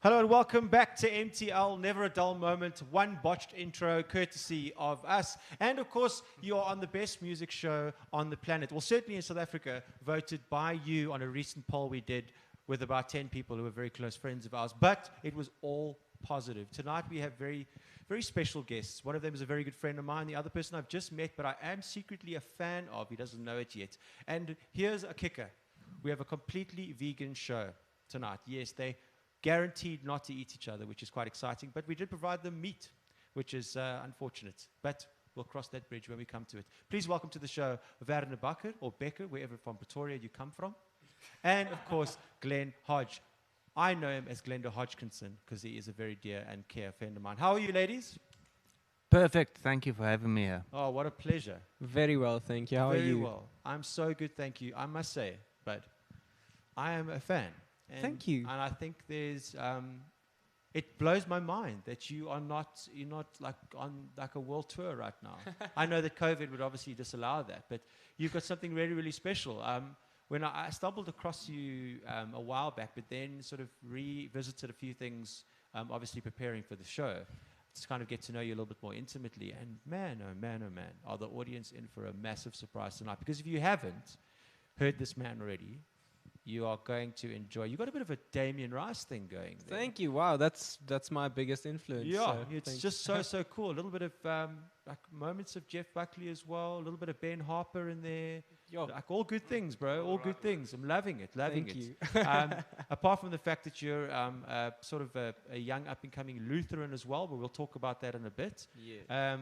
Hello and welcome back to MTL, Never a Dull Moment, one botched intro courtesy of us. And of course, you are on the best music show on the planet. Well, certainly in South Africa, voted by you on a recent poll we did with about 10 people who were very close friends of ours. But it was all positive. Tonight we have very special guests. One of them is a very good friend of mine. The other person I've just met, but I am secretly a fan of. He doesn't know it yet. And here's a kicker. We have a completely vegan show tonight. Yes, they guaranteed not to eat each other, which is quite exciting. But we did provide them meat, which is unfortunate. But we'll cross that bridge when we come to it. Please welcome to the show Werner Bekker, or Bekker, wherever from Pretoria you come from. And, of course, Glen Hodge. I know him as Glenda Hodgson because he is a very dear and care friend of mine. How are you, ladies? Perfect. Thank you for having me here. Oh, what a pleasure. Very well, thank you. How are you? Very well. I'm so good, thank you. I must say, but I am a fan. Thank you. And I think there's, it blows my mind that you're not like on like a world tour right now. I know that COVID would obviously disallow that, but you've got something really, really special. When I stumbled across you a while back, but then sort of revisited a few things, obviously preparing for the show, to kind of get to know you a little bit more intimately. And man, oh man, oh man, are the audience in for a massive surprise tonight? Because if you haven't heard this man already, you are going to enjoy. You got a bit of a Damien Rice thing going there. Thank you. Wow, that's my biggest influence. Yeah, so it's just so cool. A little bit of like moments of Jeff Buckley as well. A little bit of Ben Harper in there. Yo. Like all good things, bro. All good things. I'm loving it. Thank you. Apart from the fact that you're sort of a young up-and-coming Lutheran as well, but we'll talk about that in a bit. Yeah.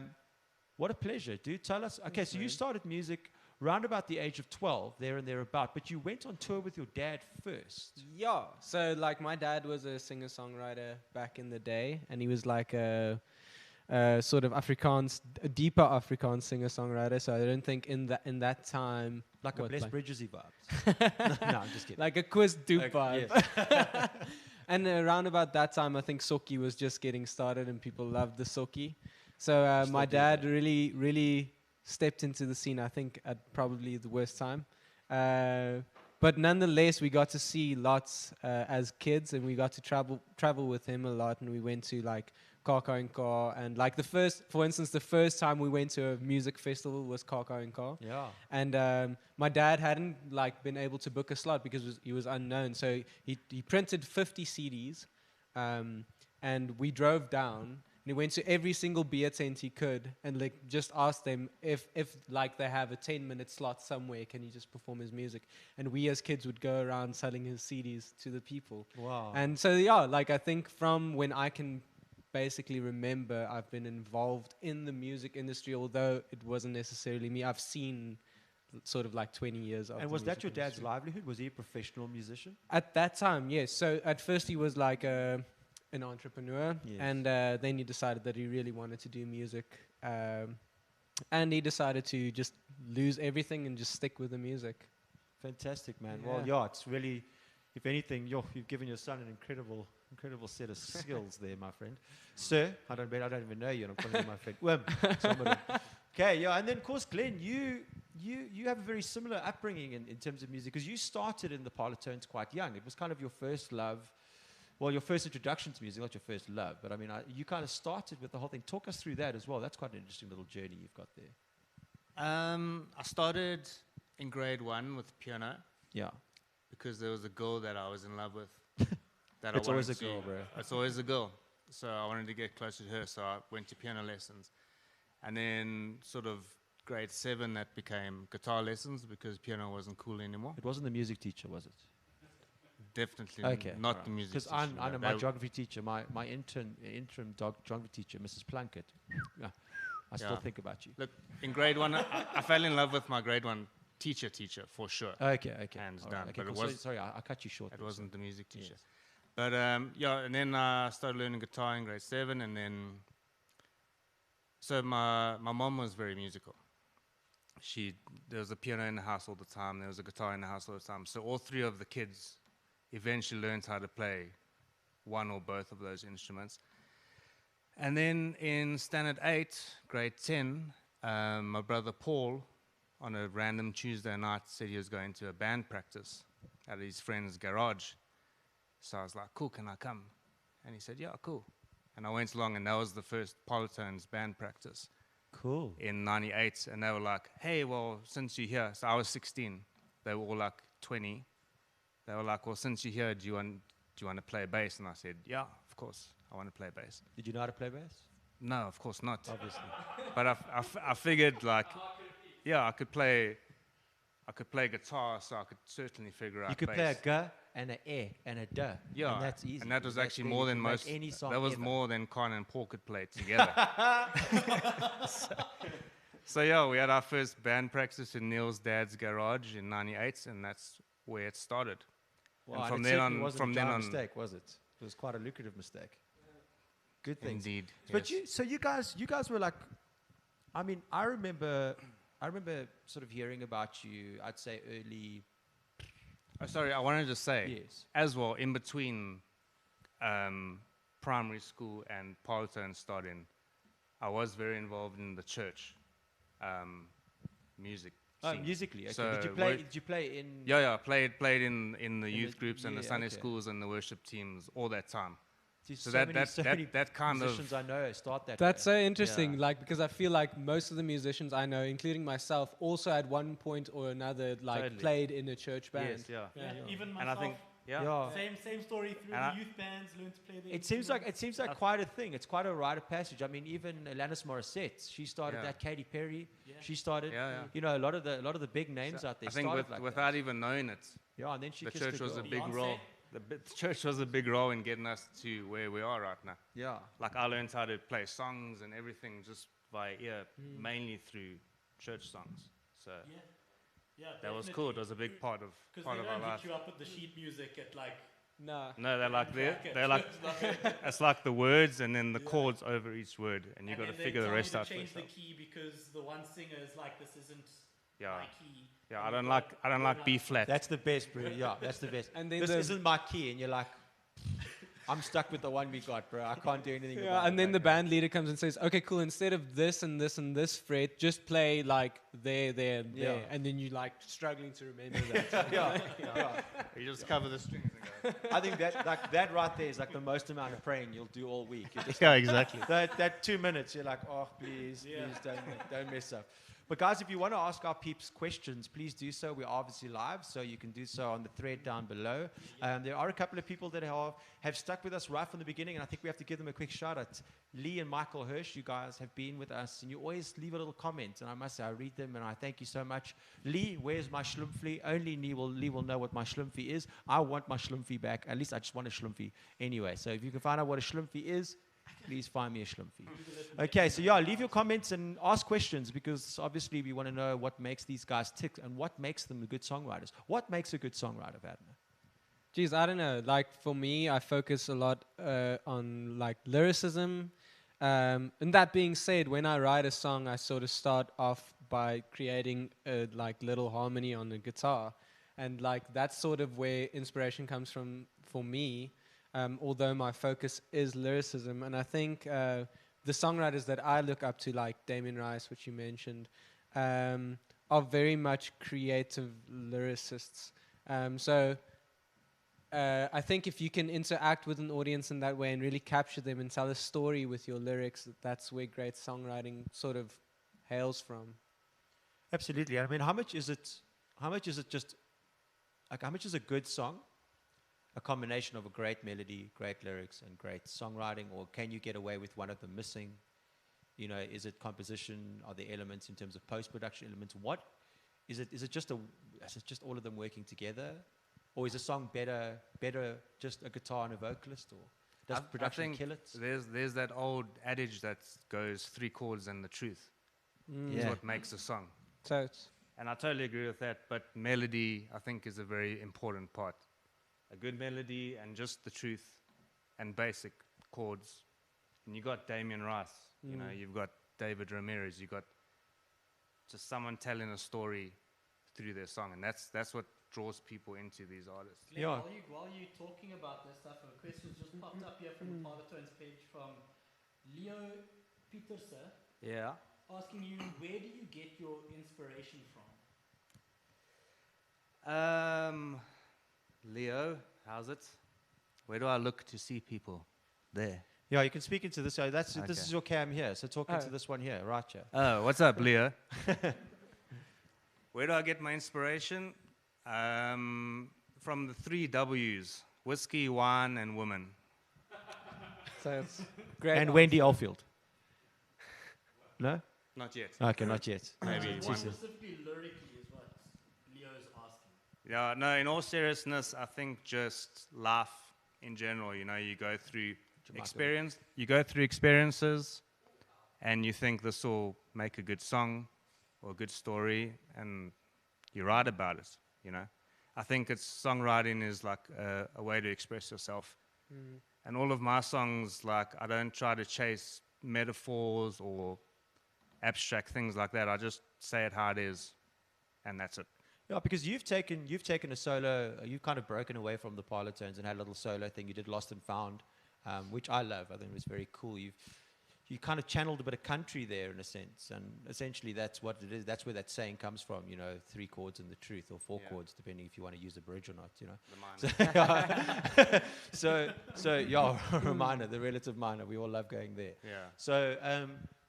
What a pleasure, dude. Tell us. Okay, so you started music round about the age of 12, there and thereabout, but you went on tour with your dad first. Yeah. So like my dad was a singer-songwriter back in the day, and he was like a sort of Afrikaans, a deeper Afrikaans singer-songwriter. So I don't think in that time, Like a Bless Bridges vibes. No, I'm just kidding. like a quiz dupe vibe. Yes. And around about that time, I think socky was just getting started, and people loved the socky. So my dad really stepped into the scene, I think, at probably the worst time. But nonetheless, we got to see lots as kids, and we got to travel with him a lot, and we went to like Kaka and Ka, and like for instance, the first time we went to a music festival was Kaka and Ka. Yeah. And my dad hadn't like been able to book a slot because he was unknown, so he printed 50 CDs, and we drove down. And he went to every single beer tent he could and like just asked them if like they have a 10-minute slot somewhere, can he just perform his music? And we as kids would go around selling his CDs to the people. Wow. And so yeah, like I think from when I can basically remember, I've been involved in the music industry, although it wasn't necessarily me. I've seen sort of like 20 years of. And was that your dad's livelihood? Was he a professional musician? At that time, yes. So at first he was like an entrepreneur, yes. And then he decided that he really wanted to do music, and he decided to just lose everything and just stick with the music. Fantastic, man. Yeah. Well, yeah, it's really, if anything, you've given your son an incredible set of skills there, my friend. Sir, I don't even know you, and I'm calling you my friend. Somebody. Okay, yeah, and then of course, Glen, you have a very similar upbringing in terms of music, because you started in the Parlotones quite young. It was kind of your first love. Well, your first introduction to music, not your first love, but I mean, you kind of started with the whole thing. Talk us through that as well. That's quite an interesting little journey you've got there. I started in grade 1 with piano. Yeah. Because there was a girl that I was in love with. It's always a girl, bro. It's always a girl. So I wanted to get closer to her, so I went to piano lessons. And then sort of grade 7, that became guitar lessons because piano wasn't cool anymore. It wasn't the music teacher, was it? Definitely not right. the music teacher. Because I know my geography teacher, my interim geography teacher, Mrs. Plunkett. Yeah, I still think about you. Look, in grade 1, I fell in love with my grade 1 teacher for sure. Okay. Hands All down. right, okay, But cool. it was Sorry, I cut you short. It wasn't the music teacher. Yes. But and then I started learning guitar in grade 7, and then so my mom was very musical. There was a piano in the house all the time. There was a guitar in the house all the time. So all three of the kids eventually learned how to play one or both of those instruments. And then in standard 8, grade 10, my brother Paul, on a random Tuesday night, said he was going to a band practice at his friend's garage. So I was like, cool, can I come? And he said, yeah, cool. And I went along, and that was the first Parlotones band practice Cool. in '98. And they were like, hey, well, since you're here, so I was 16. They were all like 20. They were like, well, since you're here, do you want to play bass? And I said, yeah, of course, I want to play bass. Did you know how to play bass? No, of course not. Obviously. But I figured, like, yeah, I could play guitar, so I could certainly figure out You could bass. play a g and a e and a d. Yeah, And that's easy. and that was That's actually there. more You than can make most. any song That was ever. more than Con and Paul could play together. So yeah, we had our first band practice in Neil's dad's garage in '98, and that's where it started. Wow, and from it then certainly on, wasn't from a then giant on, mistake, was it? It was quite a lucrative mistake. Good things. indeed. But yes. you guys were like, I mean, I remember sort of hearing about you. I'd say early. Oh, sorry, I wanted to say Yes. as well. In between primary school and Parlotones starting, I was very involved in the church music. Oh, scene. musically. Okay. So Did you play in? Yeah, played in the youth the- groups and the yeah, Sunday okay. schools and the worship teams all that time. See, So many that kind of musicians I know start that. That's way. so interesting, Yeah. like, because I feel like most of the musicians I know, including myself, also at one point or another, like, Totally. played in a church band. Yes, yeah. Yeah. Even And myself. I think Yeah. Same story through And the I- youth bands, learned to play the It seems like instruments. quite a thing. It's quite a rite of passage. I mean, even Alanis Morissette, she started Yeah. that. Katy Perry, Yeah. she started. Yeah. You know, a lot of the big names out there I think started like without that. even knowing it, Yeah, and then she the kissed church was a girl. big Beyonce. role. The church was a big role in getting us to where we are right now. Yeah. Like I learned how to play songs and everything just by ear, mainly through church songs. So Yeah, that was cool. It was a big part of Because our they don't life. hit you up with the sheet music at like. No. No, they're like track they're it. like It's like- it's like the words and then the chords over each word, and you and got to then they figure the tell you rest to out for change the yourself. key because the one singer is like, this isn't Yeah, my key. yeah. And I you've don't got like B flat. That's the best, bro. Yeah, that's the best. And then this the- isn't my key, and you're like, I'm stuck with the one we got, bro. I can't do anything Yeah, about it. and then right the now. band leader comes and says, "Okay, cool. Instead of this and this and this fret, just play like there, there, and there." Yeah. And then you like struggling to remember that. Yeah. You just cover the strings and go. I think that right there is like the most amount of praying you'll do all week. You're just Yeah, exactly. that 2 minutes, you're like, oh, please, Yeah. please don't mess up. But guys, if you want to ask our peeps questions, please do so. We're obviously live, so you can do so on the thread down below. There are a couple of people that have stuck with us right from the beginning, and I think we have to give them a quick shout out. Lee and Michael Hirsch, you guys have been with us, and you always leave a little comment, and I must say, I read them, and I thank you so much. Lee, where's my schlumpfie? Only Lee will know what my schlumpfie is. I want my schlumpfie back. At least I just want a schlumpfie anyway. So if you can find out what a schlumpfie is, please find me a schlumpfie. Okay, so yeah, leave your comments and ask questions, because obviously we want to know what makes these guys tick and what makes them good songwriters. What makes a good songwriter, Werner? Geez, I don't know. Like for me, I focus a lot on like lyricism. And that being said, when I write a song, I sort of start off by creating a like little harmony on the guitar, and like that's sort of where inspiration comes from for me. Although my focus is lyricism, and I think the songwriters that I look up to, like Damien Rice, which you mentioned, are very much creative lyricists. So I think if you can interact with an audience in that way and really capture them and tell a story with your lyrics, that's where great songwriting sort of hails from. Absolutely. I mean, how much is it just, like, how much is a good song? A combination of a great melody, great lyrics, and great songwriting, or can you get away with one of them missing? You know, is it composition? Are there elements in terms of post-production elements? What is it? Is it just all of them working together, or is a song better just a guitar and a vocalist, or does production I think kill it? There's that old adage that goes 3 chords and the truth is Yeah. what makes a song. So it's And I totally agree with that, but melody, I think, is a very important part. A good melody and just the truth and basic chords. And you got Damien Rice, you know, you've got David Ramirez, you've got just someone telling a story through their song, and that's what draws people into these artists. Glen, Yeah. while you're talking about this stuff, a question just popped up here from the Parlotones page from Leo Pieterse, Yeah. asking you, where do you get your inspiration from? Leo, how's it? Where do I look to see people? There. Yeah, you can speak into this. This Okay. is your cam here. So talk into this one here, right here. Oh, what's up, Leo? Where do I get my inspiration? From the 3 W's: whiskey, wine, and women. So it's great. And Wendy Oldfield. No? Not yet. Okay, not yet. Maybe What one. specifically lyrically is what Leo's asking. Yeah, no, in all seriousness, I think just life in general, you know, you go through experiences, and you think this will make a good song or a good story, and you write about it, you know. I think songwriting is like a way to express yourself. And all of my songs, like, I don't try to chase metaphors or abstract things like that. I just say it how it is, and that's it. Yeah, because you've taken a solo, you've kind of broken away from the Parlotones and had a little solo thing. You did Lost and Found, which I love. I think it was very cool. You kind of channeled a bit of country there in a sense, and essentially that's what it is. That's where that saying comes from, you know, 3 chords and the truth, or 4 chords, depending if you want to use a bridge or not, you know. So yeah, a minor, the relative minor. We all love going there. Yeah. So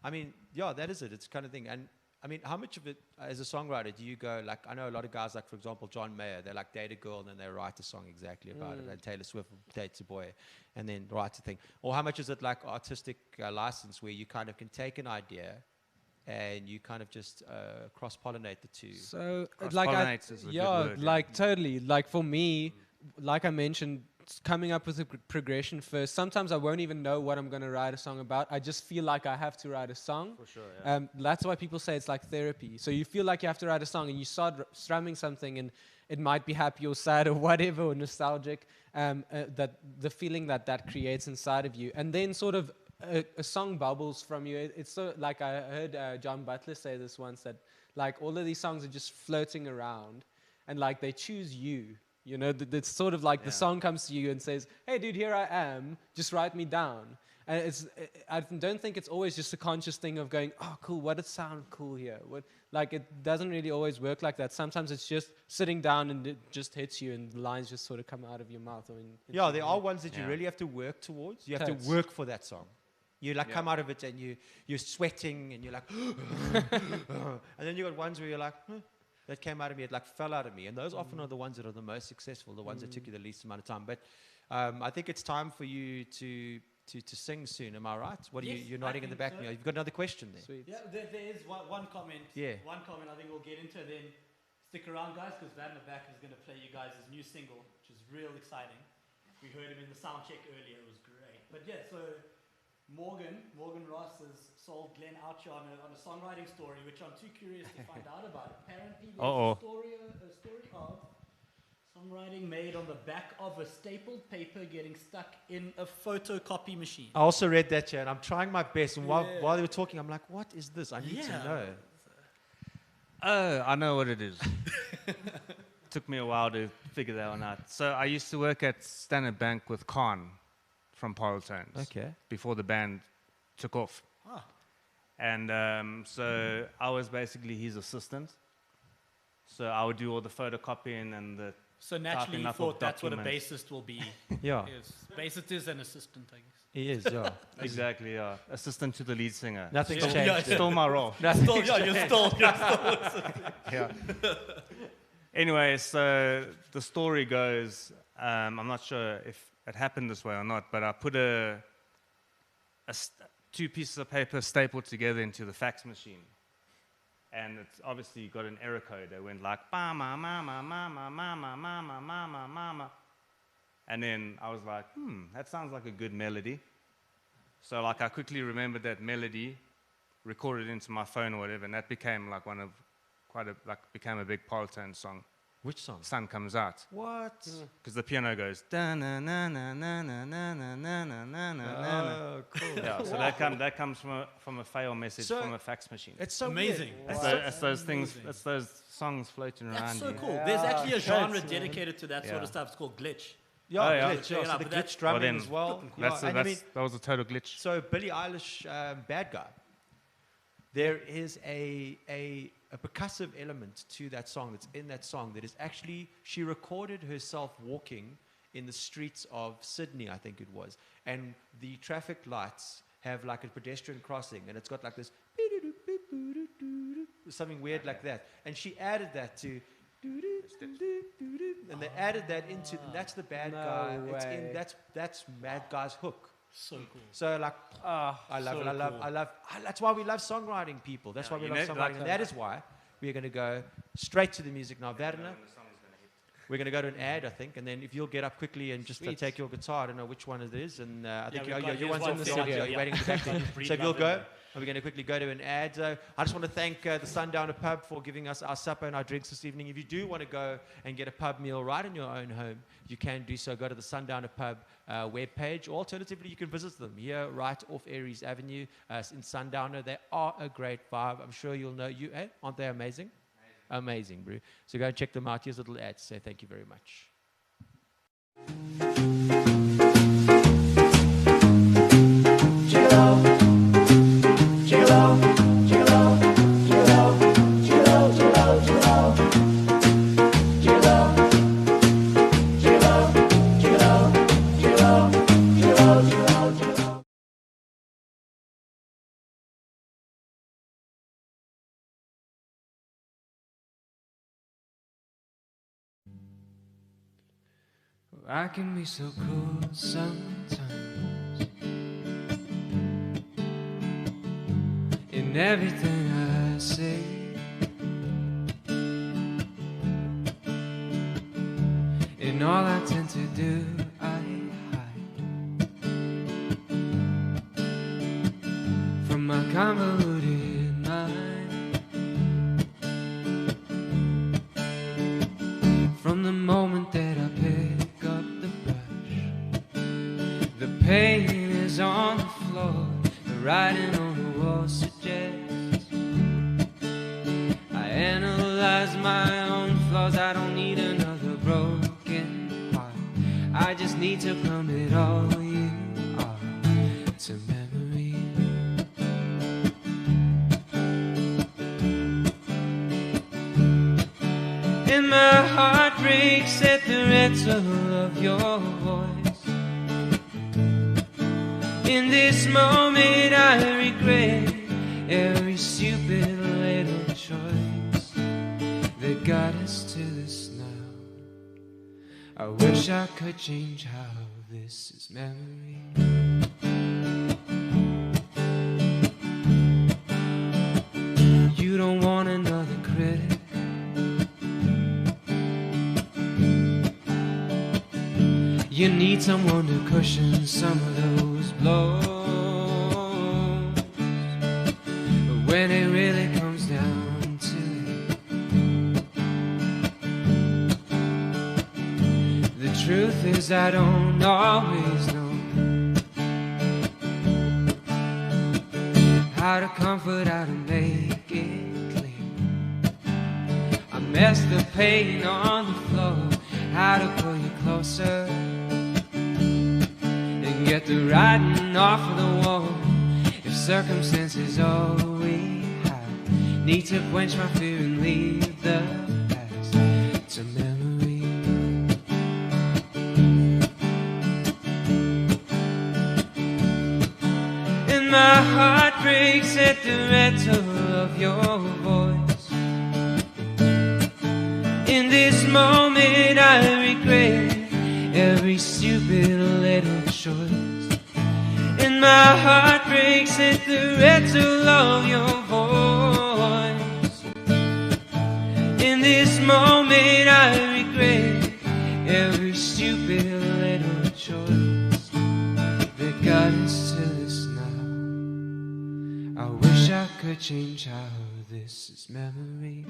I mean, yeah, that is it. It's kind of thing. And I mean, how much of it, as a songwriter, do you go, like, I know a lot of guys, like, for example, John Mayer, they like date a girl and then they write a song exactly about it, and Taylor Swift dates a boy and then writes a thing. Or how much is it like artistic license, where you kind of can take an idea and you kind of just cross-pollinate the two? So, Cross-pollinate is a good word, yeah. like totally. Like for me, like I mentioned, coming up with a progression first. Sometimes I won't even know what I'm going to write a song about. I just feel like I have to write a song. For sure, yeah. That's why people say it's like therapy. So you feel like you have to write a song, and you start strumming something, and it might be happy or sad or whatever, or nostalgic. That the feeling that creates inside of you, and then sort of a song bubbles from you. It's so, like, I heard John Butler say this once, that like all of these songs are just floating around, and like they choose you. You know, it's sort of like the song comes to you and says, "Hey, dude, here I am. Just write me down." And I don't think it's always just a conscious thing of going, "Oh, cool. What does sound cool here?" Like, it doesn't really always work like that. Sometimes it's just sitting down and it just hits you, and the lines just sort of come out of your mouth. Yeah, there are ones that you really have to work towards. You have to work for that song. You like come out of it and you're sweating and you're like, and then you got ones where you're like, that came out of me, it like fell out of me. And those often are the ones that are the most successful, the ones that took you the least amount of time. But I think it's time for you to sing soon. Am I right? What are you're nodding in the back? so. You've got another question there. Sweet. Yeah, there is one comment. Yeah. One comment I think we'll get into. Then stick around, guys, because Werner is going to play you guys his new single, which is real exciting. We heard him in the sound check earlier. It was great. But yeah, so Morgan Ross has sold Glen out here on a songwriting story, which I'm too curious to find out about. Apparently, there's a story of songwriting made on the back of a stapled paper getting stuck in a photocopy machine. I also read that, and I'm trying my best. And while they were talking, I'm like, what is this? I need to know. Oh, I know what it is. Took me a while to figure that one out. So I used to work at Standard Bank with Khan from Parlotones. Okay. Before the band took off. Ah. And so I was basically his assistant. So I would do all the photocopying and the So naturally, you typing up thought of that's what a documents. bassist will be. Yeah, Bassist is an assistant, I guess. he is, yeah. Exactly, yeah. Assistant to the lead singer. Nothing's Still- changed. Still my role. You're still Yeah. Anyway, so the story goes, I'm not sure if it happened this way or not, but I put two pieces of paper stapled together into the fax machine. And it's obviously got an error code. It went like, ba ma ma ma ma ma ma ma ma ma ma ma ma ma. And then I was like, that sounds like a good melody. So like I quickly remembered that melody, recorded it into my phone or whatever, and that became like became a big Parlotones song. Which song? Sun Comes Out. What? Because the piano goes da na na na na na na na na na na na. Oh, cool. Yeah, so that comes from a fail message So- from a fax machine. It's so Amazing. weird. It's those things. It's those songs floating around That's so you. cool. There's actually a genre Thanks, man. dedicated to that sort Yeah. of stuff. It's called glitch. Yeah, Oh, yeah. glitch. Yeah, Yeah, so the but that's- glitch drumming then as well. That's, Yeah, and I mean, that was a total glitch. so Billie Eilish, Bad Guy. There is a percussive element to that song that's in that song that is actually, she recorded herself walking in the streets of Sydney, I think it was. And the traffic lights have like a pedestrian crossing, and it's got like this something weird like that. And she added that to, and they added that into, and that's the bad guy. It's in, that's Mad Guy's hook. So cool. So like, I love so it. I love. That's why we love songwriting, people. That's why we love songwriting, and that is why we're going to go straight to the music now. Werner, we're going to go to an ad, I think, and then if you'll get up quickly and just take your guitar. I don't know which one it is, and I think your one's in the studio. You're waiting in the back there. So if you'll go, and we're going to quickly go to an ad. I just want to thank the Sundowner Pub for giving us our supper and our drinks this evening. If you do want to go and get a pub meal right in your own home, you can do so. Go to the Sundowner Pub webpage. Or alternatively, you can visit them here right off Aries Avenue in Sundowner. They are a great vibe. I'm sure you'll know. Aren't they amazing? Amazing, bro. So go and check them out. Here's a little ad to say thank you very much. I can be so cool sometimes in everything I say. In all I tend to do, I hide from my convoluted mind. From the moment that I pick up the brush, the paint is on the floor, the writing on the wall suggests I analyze my own flaws. I don't need another broken heart, I just need to plumb it all. You are to memory. And my heart breaks at the rental of your voice. In this moment I regret every stupid little choice that got us to this now. I wish I could change how this is memory. You don't want another critic, you need someone to cushion some of those blows. But when it really comes down to it, the truth is I don't always know how to comfort, how to make it clear. I messed the paint on the floor, how to pull you closer, get the writing off of the wall. If circumstances all we have, need to quench my fear and leave the past to memory. And my heart breaks at the rental of your voice. In this moment I regret every stupid little choice. And my heart breaks at the rental of your voice. In this moment I regret every stupid little choice that got us to this now. I wish I could change how this is memory.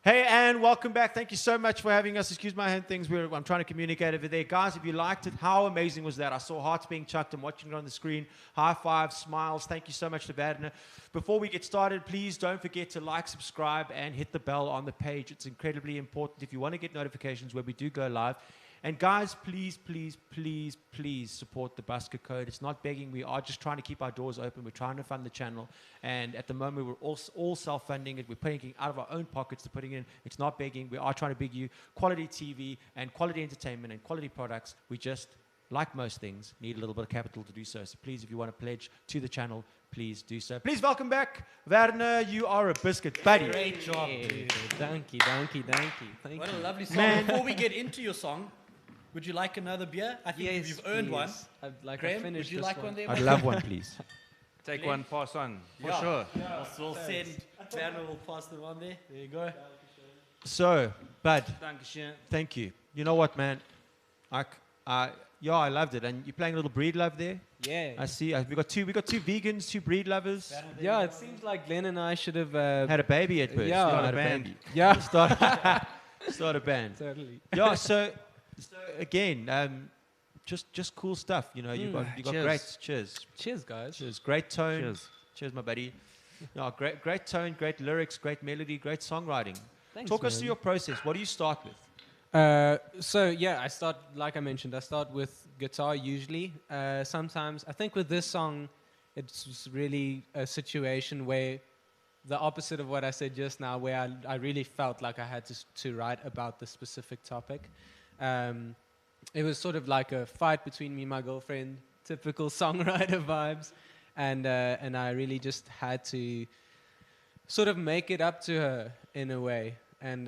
Hey, and welcome back. Thank you so much for having us. Excuse my hand things. I'm trying to communicate over there. Guys, if you liked it, how amazing was that? I saw hearts being chucked. I'm watching it on the screen. High fives, smiles. Thank you so much to Werner. Before we get started, please don't forget to like, subscribe, and hit the bell on the page. It's incredibly important if you want to get notifications where we do go live. And guys, please, please, please, please support the Busker Code. It's not begging. We are just trying to keep our doors open. We're trying to fund the channel. And at the moment, we're all self-funding it. We're putting it out of our own pockets to putting it in. It's not begging. We are trying to beg you quality TV and quality entertainment and quality products. We just, like most things, need a little bit of capital to do so. So please, if you want to pledge to the channel, please do so. Please welcome back Werner. You are a biscuit buddy. Great job, dude. Thank you. Thank What you. a lovely song. Man. Before we get into your song, would you like another beer? I think Yes, you've earned one. please. I'd like Graham, to finish would you this like one there? I'd mate? love one, please. Take Glen? one, pass on. For Yeah. sure. We'll send Werner will pass them on there. There you go. So, Bud, Dankeschön. thank you. You know what, man? I loved it. And you're playing a little breed love there. Yeah. I see. We got two vegans, two breed lovers. Werner, there Yeah, you it go. seems like Glen and I should have. Had a baby at first. Yeah. Had a Band. baby. Yeah, Start a band. totally. Yeah. So again, just cool stuff. You know, you got Cheers. great. Cheers. Cheers, guys. Cheers. Great tone. Cheers. Cheers, my buddy. No, great tone, great lyrics, great melody, great songwriting. Thanks, Talk us man. through your process. What do you start with? So yeah, I start, like I mentioned, I start with guitar usually. Sometimes I think with this song, it's really a situation where the opposite of what I said just now, where I really felt like I had to write about the specific topic. It was sort of like a fight between me and my girlfriend, typical songwriter vibes, and I really just had to sort of make it up to her in a way. And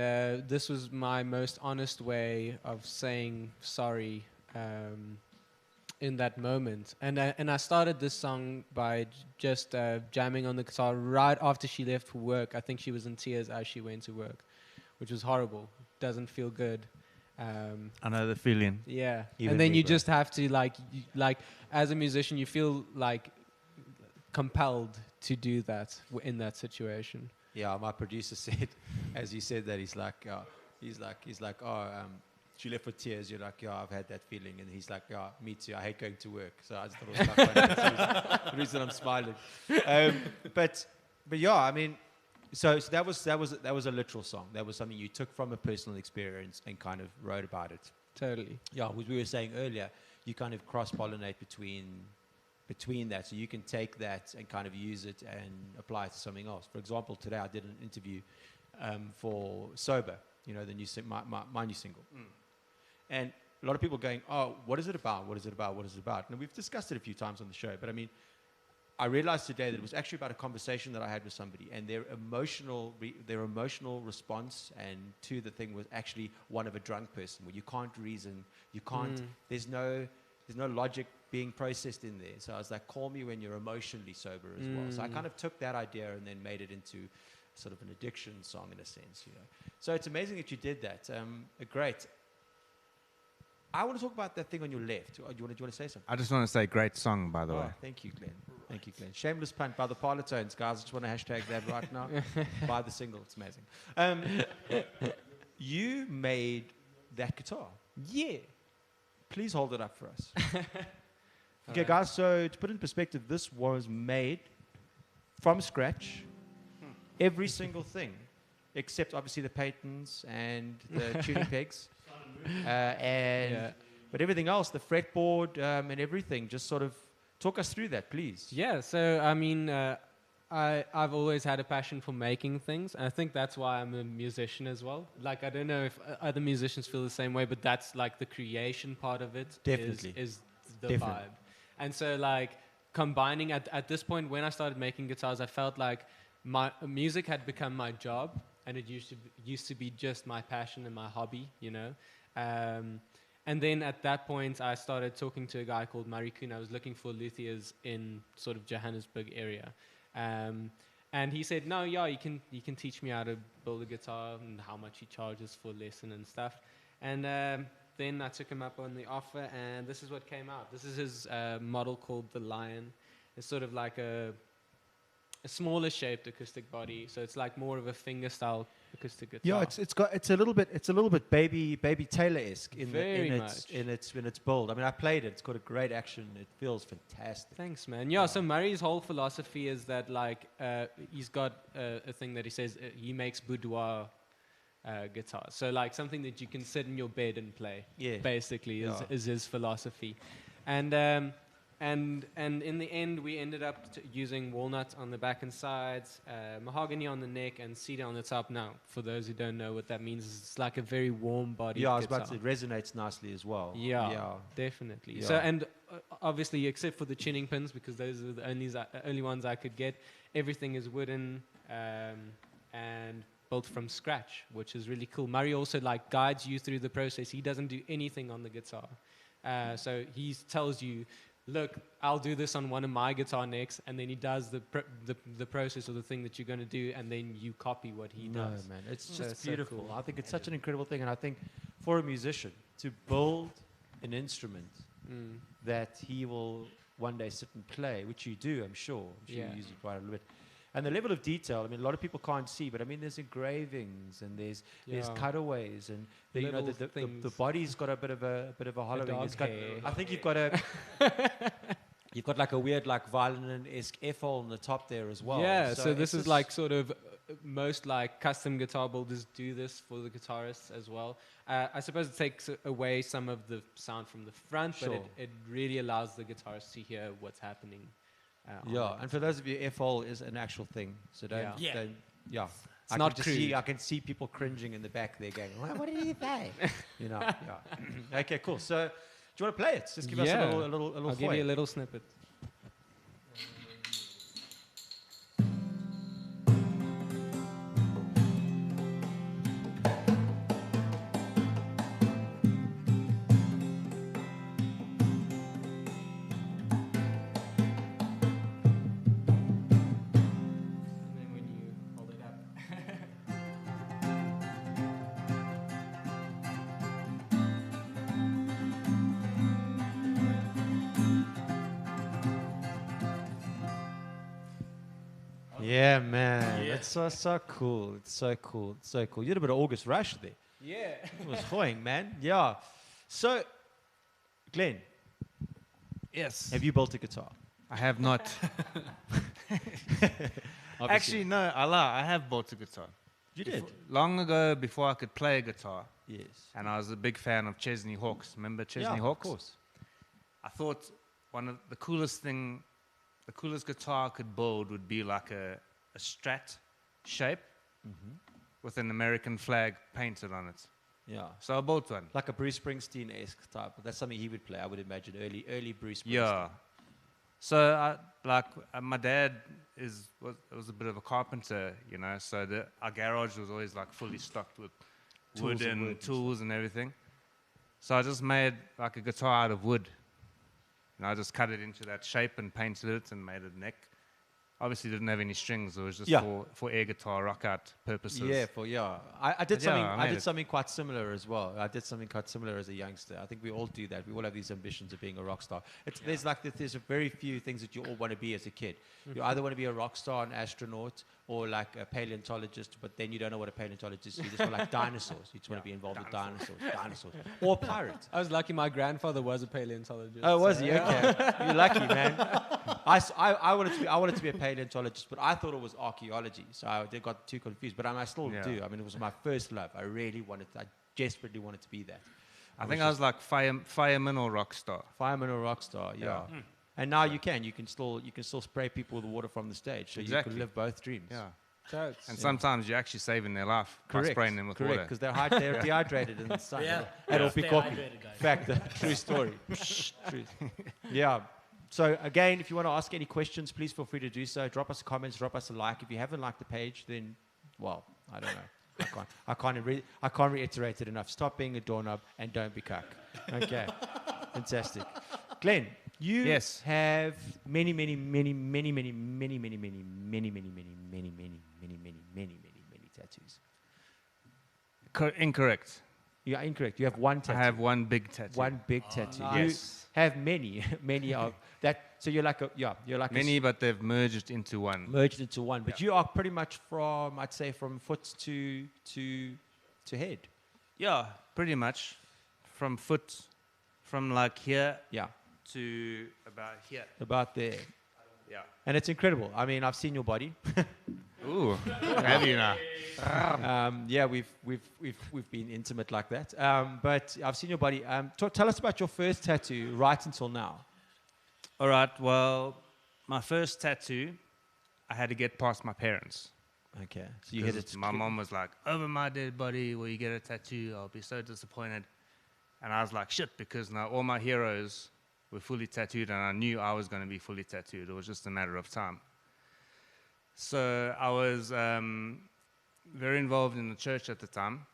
this was my most honest way of saying sorry in that moment. And I started this song by just jamming on the guitar right after she left for work. I think she was in tears as she went to work, which was horrible. Doesn't feel good. I know the feeling. Yeah. Even and then me, you bro. just have to like as a musician, you feel like compelled to do that in that situation. Yeah, my producer said, as he said that, he's like, she left for tears. You're like, yeah, I've had that feeling. And he's like, yeah, me too. I hate going to work. So I just thought it was quite funny. That's the reason I'm smiling. But yeah, I mean, so that was a literal song. That was something you took from a personal experience and kind of wrote about it. Totally. Yeah, as we were saying earlier, you kind of cross-pollinate between that, so you can take that and kind of use it and apply it to something else. For example, today I did an interview for Sober, you know, the new my new single, and a lot of people going, oh, what is it about? What is it about? What is it about? And we've discussed it a few times on the show, but I mean, I realized today that it was actually about a conversation that I had with somebody, and their emotional response and to the thing was actually one of a drunk person, where you can't reason, you can't. There's no logic being processed in there. So I was like, call me when you're emotionally sober as well. So I kind of took that idea and then made it into sort of an addiction song in a sense, you know. So it's amazing that you did that. Great. I want to talk about that thing on your left. Do you want to say something? I just want to say great song, by the way. Thank you, Glen. Thank you, Glen. Shameless punt by the Parlotones, guys. I just want to hashtag that right now. Buy the single. It's amazing. You made that guitar. Yeah. Please hold it up for us. Okay, guys, so to put it in perspective, this was made from scratch. Every single thing, except obviously the patons and the tuning pegs. But everything else, the fretboard and everything, just sort of talk us through that, please. Yeah, so I mean, I've always had a passion for making things, and I think that's why I'm a musician as well. Like, I don't know if other musicians feel the same way, but that's like the creation part of it. Definitely. Is the Definitely. vibe. And so, like, combining at this point, when I started making guitars, I felt like my music had become my job, and it used to be just my passion and my hobby, you know. And then at that point, I started talking to a guy called Murray Kuhn. I was looking for luthiers in sort of Johannesburg area. And he said, no, yeah, you can teach me how to build a guitar and how much he charges for lesson and stuff. And then I took him up on the offer, and this is what came out. This is his model called the Lion. It's sort of like a smaller shaped acoustic body, so it's like more of a finger style acoustic guitar. Yeah, it's a little bit baby Taylor-esque in its build. I mean, I played it. It's got a great action. It feels fantastic. Thanks, man. Yeah, so Murray's whole philosophy is that, like, he's got a thing that he says he makes boudoir guitar. So like something that you can sit in your bed and play. Yeah. Basically, Yeah. is his philosophy, and in the end we ended up using walnut on the back and sides, mahogany on the neck, and cedar on the top. Now, for those who don't know what that means, it's like a very warm body. Yeah, I was about to say, it resonates nicely as well. Yeah, definitely. Yeah. So, and obviously, except for the tuning pins, because those are the only ones I could get, everything is wooden and built from scratch, which is really cool. Murray also like guides you through the process. He doesn't do anything on the guitar, so he tells you, look, I'll do this on one of my guitar necks, and then he does the process or the thing that you're going to do, and then you copy what he does. No, man, it's So just it's so beautiful. cool. I think it's such an incredible thing, and I think for a musician to build an instrument that he will one day sit and play, which you do, I'm sure. Yeah. You use it quite a little bit. And the level of detail, I mean, a lot of people can't see, but I mean, there's engravings and there's Yeah. cutaways, and Little the things. body's got a bit of a hollowing. dog It's got, hair. I think you've got you've got like a weird like violin-esque F-hole on the top there as well. Yeah, so this it's is just- like sort of most like custom guitar builders do this for the guitarists as well. I suppose it takes away some of the sound from the front, Sure. but it really allows the guitarist to hear what's happening. On Yeah, the and for those of you, F-hole is an actual thing. So don't, Yeah. don't yeah. It's not can just see, crude. I can see people cringing in the back there going, what did he say? You know, yeah. Okay, cool. So do you want to play it? Just give us a Yeah. little I'll give you a little snippet. And then when you hold it up. Yeah, man. Yeah. It's so cool. It's so cool. It's so cool. You did a bit of August Rush there. Yeah. It was going, man. Yeah. So, Glenn, Yes. have you built a guitar? I have not. Obviously. Actually, no, I lie. I have bought a guitar. You did? Long ago, before I could play a guitar, Yes. and I was a big fan of Chesney Hawkes. Remember Chesney Yeah, Hawkes? of course. I thought one of the coolest guitar I could build would be like a Strat shape with an American flag painted on it. Yeah. So I bought one. Like a Bruce Springsteen-esque type. That's something he would play, I would imagine. Early Bruce Springsteen. Yeah. So my dad was a bit of a carpenter, you know. So our garage was always like fully stocked with Tools wood and wood and and tools and everything. So I just made like a guitar out of wood. And I just cut it into that shape and painted it and made a neck. Obviously didn't have any strings. It was just Yeah. for air guitar rock out purposes. Yeah. I did But something. yeah, I I made did it. something quite similar as well. I did something quite similar as a youngster. I think we all do that. We all have these ambitions of being a rock star. There's a very few things that you all want to be as a kid. You either want to be a rock star, an astronaut, or like a paleontologist. But then you don't know what a paleontologist is. You just want like dinosaurs. You just want to be involved with dinosaurs, or a pirate. I was lucky my grandfather was a paleontologist. Oh, was so- he? Okay, you're lucky, man. I wanted to be a paleontologist, but I thought it was archaeology, so I got too confused. But I still Yeah. do. I mean, it was my first love. I desperately wanted to be that. I think I was like fireman or rock star. Fireman or rock star, yeah. Yeah. And now you can still spray people with water from the stage, so you Exactly. can live both dreams. Yeah. Totes. And sometimes you're actually saving their life by Correct. spraying them with Correct, water. because they're dehydrated in the sun. Yeah. It'll Stay be cocky. hydrated, guys. Fact, true story. Truth. Yeah. So again, if you want to ask any questions, please feel free to do so. Drop us comments, drop us a like. If you haven't liked the page, then, well, I don't know. I can't reiterate it enough. Stop being a doorknob and don't be cuck. Okay. Fantastic. Glenn, you Yes. have many tattoos. Incorrect. You are incorrect. You have one I tattoo. have one big tattoo. One big tattoo. nice. You have many of that. So you're like Many, but they've merged into one. merged into one. But you are pretty much from, I'd say, from foot to head. Yeah, pretty much. From foot, from like here Yeah, to about here. about there. Yeah. And it's incredible. I mean, I've seen your body. Ooh, have you now? Yeah, we've been intimate like that. But I've seen your body. Tell us about your first tattoo right until now. All right, well, my first tattoo, I had to get past my parents. Okay, so you hit it. My mom was like, over my dead body, will you get a tattoo? I'll be so disappointed. And I was like, shit, because now all my heroes were fully tattooed, and I knew I was going to be fully tattooed. It was just a matter of time. So I was very involved in the church at the time.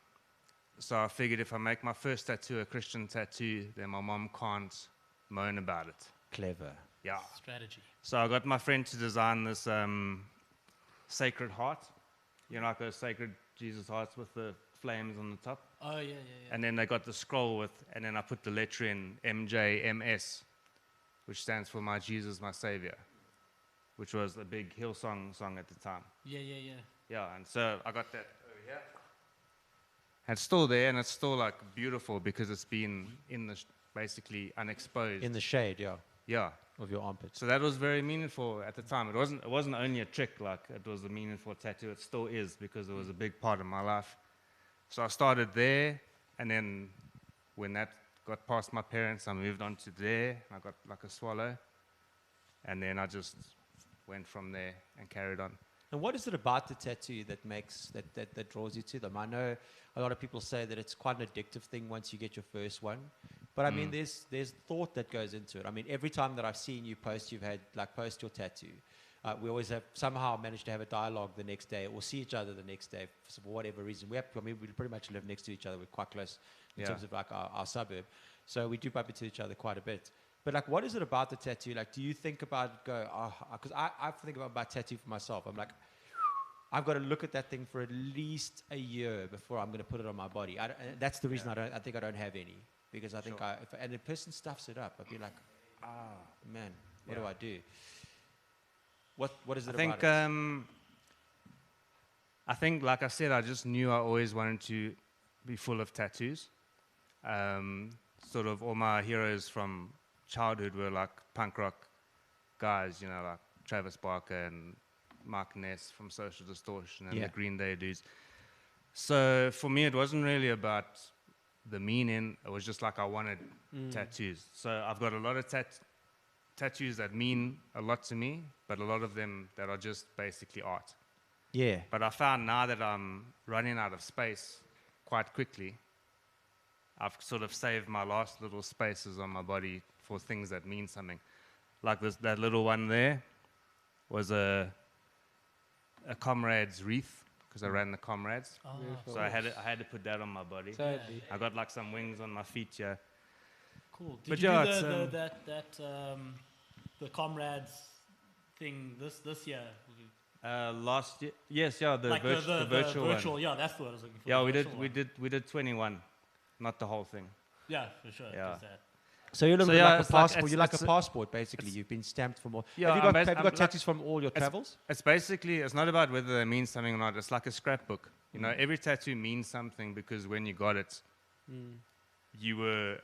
So I figured if I make my first tattoo a Christian tattoo, then my mom can't moan about it. Clever. Yeah. Strategy. So I got my friend to design this sacred heart. You know, like those sacred Jesus hearts with the flames on the top. Oh, yeah. And then they got the scroll with, and then I put the letter in MJMS, which stands for My Jesus, My Savior, which was a big Hillsong song at the time. Yeah. Yeah, and so I got that over here. And it's still there, and it's still like beautiful because it's been in the basically unexposed. In the shade, yeah, Yeah. of your armpit. So that was very meaningful at the time. It wasn't only a trick, like it was a meaningful tattoo. It still is because it was a big part of my life. So I started there, and then when that got past my parents, I moved on to there. I got like a swallow, and then I just went from there and carried on. And what is it about the tattoo that makes that draws you to them? I know a lot of people say that it's quite an addictive thing once you get your first one, but I mean, there's thought that goes into it. I mean, every time that I've seen you post, post your tattoo. We always have somehow managed to have a dialogue the next day, or see each other the next day for whatever reason. We pretty much live next to each other. We're quite close in terms of like our suburb, so we do bump into each other quite a bit. But like, what is it about the tattoo? Like, do you think about it, because I think about my tattoo for myself. I'm like, I've got to look at that thing for at least a year before I'm going to put it on my body. And that's the reason I think I don't have any, because I think and a person stuffs it up, I'd be like, man, what do I do? What is it about it? I think, like I said, I just knew I always wanted to be full of tattoos. Sort of all my heroes from childhood were like punk rock guys, you know, like Travis Barker and Mark Ness from Social Distortion and the Green Day dudes. So for me, it wasn't really about the meaning. It was just like I wanted tattoos. So I've got a lot of tattoos that mean a lot to me, but a lot of them that are just basically art. Yeah. But I found now that I'm running out of space quite quickly, I've sort of saved my last little spaces on my body for things that mean something. Like that little one there was a comrade's wreath, because I ran the comrades. Oh, so I had to put that on my body. Totally. I got like some wings on my feet, yeah. cool. Did But you yeah, do the comrades thing this year? Last year, yes, yeah, the Like virtual virtual one. Yeah, that's what I was looking for. Yeah, the we virtual one. did 21, not the whole thing. Yeah, for sure. Yeah. just that. So you're So like yeah, a it's like- passport. You're like a passport, basically. You've been stamped from all. Yeah, have you I'm got, bas- have you I'm got like- tattoos from all your travels? It's basically, it's not about whether they mean something or not. It's like a scrapbook. You know, every tattoo means something because when you got it, you were,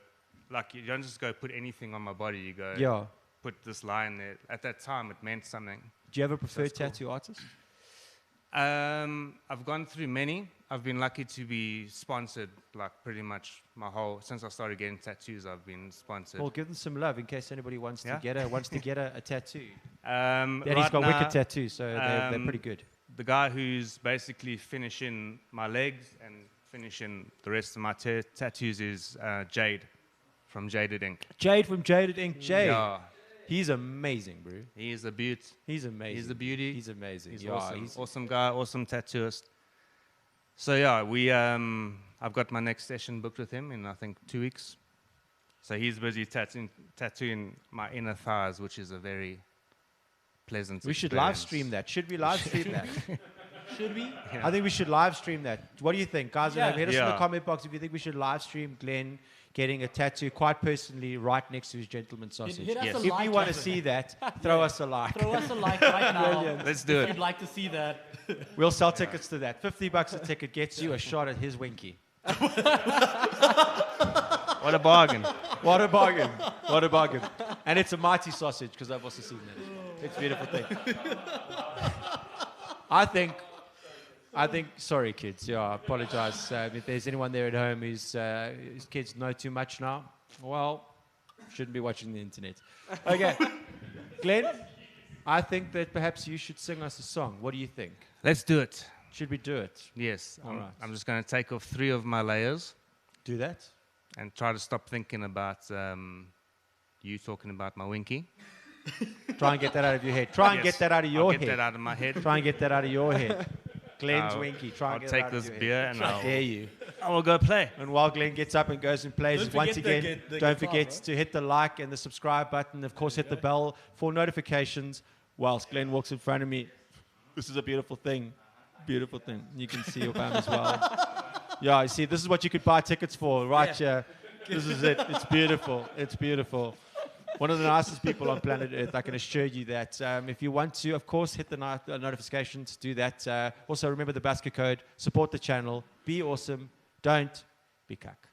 like, you don't just go put anything on my body. You go, Yeah. put this line there. At that time, it meant something. Do you have a preferred That's cool. tattoo artist? I've gone through many. I've been lucky to be sponsored, like pretty much since I started getting tattoos, I've been sponsored. Well, give them some love in case anybody wants Yeah? to get a tattoo. Right Daddy's got now, wicked tattoos, so they're pretty good. The guy who's basically finishing my legs and finishing the rest of my tattoos is Jade from Jaded Ink. Jade from Jaded Ink. Jade. Yeah, He's amazing, bro. he is a beaut. He's amazing. He's a beauty. He's amazing. He's yeah, awesome. he's Awesome guy, awesome tattooist. So yeah, I've got my next session booked with him in I think 2 weeks. So he's busy tattooing my inner thighs, which is a very pleasant. We should live experience. stream that. Should we live stream that? Should we? Yeah. I think we should live stream that. What do you think, guys? Yeah. Hit us in the Yeah. comment box if you think we should live stream Glen getting a tattoo quite personally right next to his gentleman sausage. hit us Yes. a If like you want to button. see that, throw us a like. Throw us a like right now. Let's do If it. you'd like to see that. We'll sell tickets to that. $50 a ticket gets you a shot at his winky. What a bargain. What a bargain. What a bargain. And it's a mighty sausage because I've also seen that. It's a beautiful thing. I think, sorry, kids. Yeah, I apologize. If there's anyone there at home whose kids know too much now, well, shouldn't be watching the internet. Okay. Glenn, I think that perhaps you should sing us a song. What do you think? Let's do it. Should we do it? Yes. All right. I'm just going to take off 3 of my layers Do that. and try to stop thinking about you talking about my winky. Try and get that out of your head. Try and Yes, get that out of your I'll head. get that out of my head. Try and get that out of your head. Glenn's I'll- winky. Try I'll and get take it out this of your beer head. and I dare you. I will go play. And while Glenn gets up and goes and plays, Don't once forget again, the don't guitar, forget bro. to hit the like and the subscribe button. Of course, hit the bell for notifications. Whilst Glenn walks in front of me, this is a beautiful thing. Beautiful thing. You can see your bum as well. Yeah, you see, this is what you could buy tickets for, right here. This is it. It's beautiful. It's beautiful. One of the nicest people on planet Earth, I can assure you that. If you want to, of course, hit the notifications, do that. Also, remember the basket code, support the channel, be awesome, don't be cuck.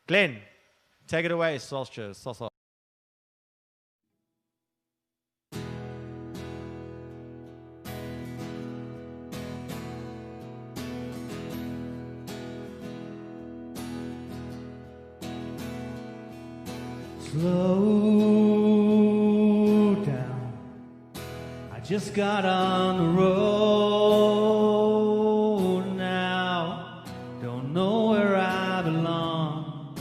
Glenn, take it away, Solskjaer. Slow down. I just got on the road now. Don't know where I belong.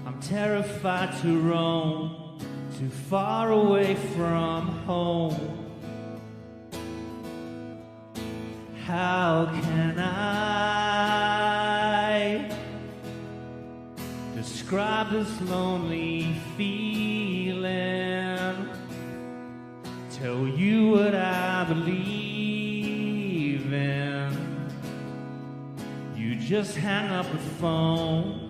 I'm terrified to roam too far away from home. How can I describe this lonely feeling? Tell you what I believe in. You just hang up the phone.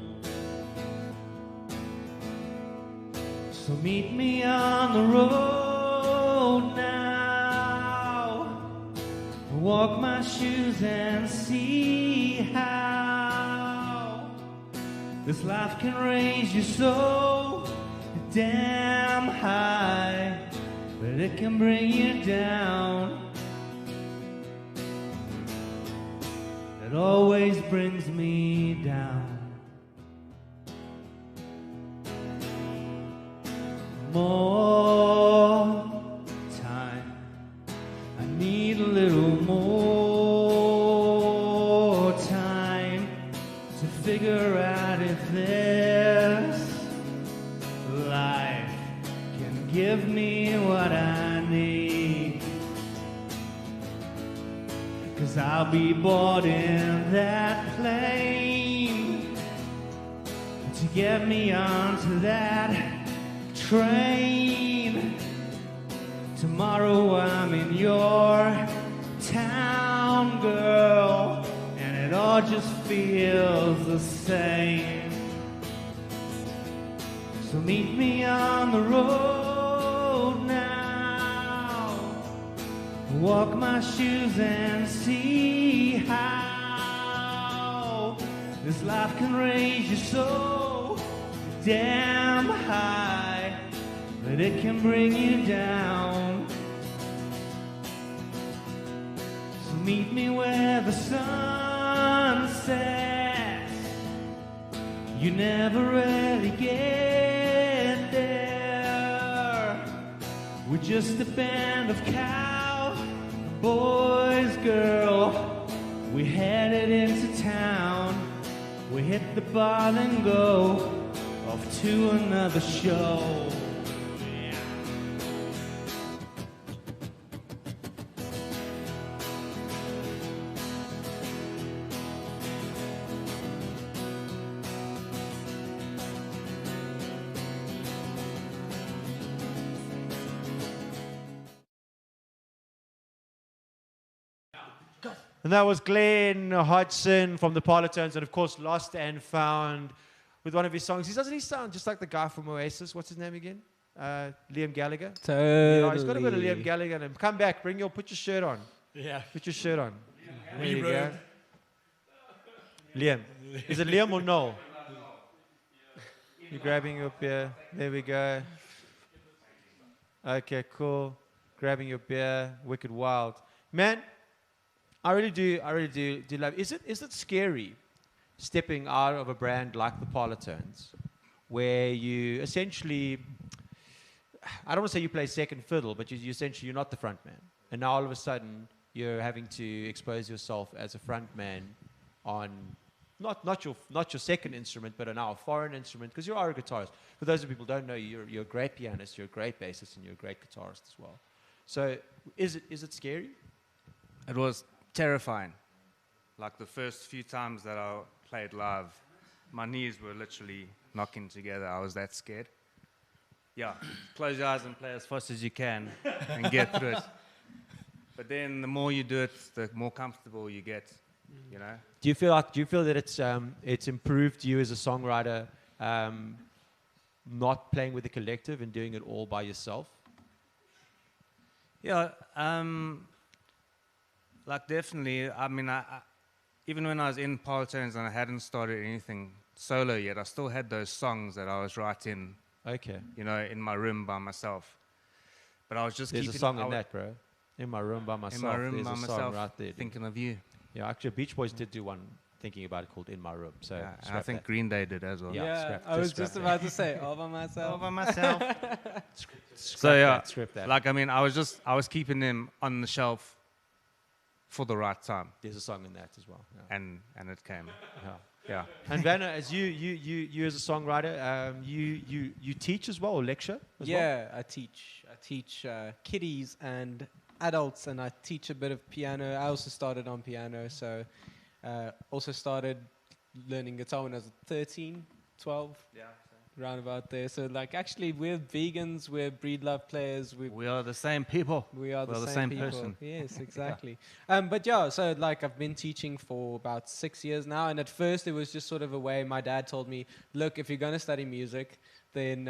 So meet me on the road now. Walk my shoes and see how this life can raise you so damn high, but it can bring you down. It always brings me down. More time. I need a little more time to figure out if this life can give me what I need. 'Cause I'll be bored in that plane to get me onto that train. Tomorrow I'm in your town, girl, and it all just feels the same. So meet me on the road now. Walk my shoes and see how this life can raise you so damn high, but it can bring you down. So meet me where the sun sets. You never really get there. We're just a band of cowboys, girl. We headed into town. We hit the bar and go off to another show. Yeah. And that was Glen Hodgson from the Parlotones, and of course, Lost and Found with one of his songs. Doesn't he sound just like the guy from Oasis? What's his name again? Liam Gallagher? Totally. Yeah, he's got a bit of Liam Gallagher in him. Come back, put your shirt on. Yeah. Put your shirt on. There you go. Liam. Is it Liam or Noel? You're grabbing your beer. There we go. Okay, cool. Grabbing your beer. Wicked Wild. Man, I really do love. Is it scary stepping out of a brand like the Parlotones, where you essentially, I don't want to say you play second fiddle, but you essentially you're not the front man, and now all of a sudden you're having to expose yourself as a front man on not your second instrument, but now a foreign instrument, because you are a guitarist. For those of people who don't know you, you're a great pianist, you're a great bassist, and you're a great guitarist as well. So is it scary? It was terrifying. Like the first few times that I played live, my knees were literally knocking together. I was that scared. Yeah, close your eyes and play as fast as you can and get through it. But then the more you do it, the more comfortable you get, you know? Do you feel that it's improved you as a songwriter, not playing with a collective and doing it all by yourself? Yeah, like definitely. I mean, I even when I was in Parlotones and I hadn't started anything solo yet, I still had those songs that I was writing, Okay. you know, in my room by myself. But I was just There's keeping a song I in wa- that, bro. In my room by myself. in my room There's by a song myself, right there. Dude. thinking of you. Yeah, actually, Beach Boys did do one thinking about it called "In My Room." So Yeah, and I scrap think that. Green Day did as well. Yeah, scrap- I was scrap just that. about to say all by myself. All by myself. Scrap So yeah, that, scrap that. like I mean, I was keeping them on the shelf for the right time, There's a song in that as well. Yeah. and it came. Yeah. Yeah. And Werner, as you as a songwriter, you teach as well, or lecture as well? Yeah, I teach kiddies and adults, and I teach a bit of piano. I also started on piano, so also started learning guitar when I was 13, 12, Yeah. round about there. So like actually we're vegans, we're breed love players, We are the same people. we are We're the the same same people. person. Yes, exactly. But yeah, so like I've been teaching for about 6 years now, and at first it was just sort of a way. My dad told me, look, if you're going to study music, then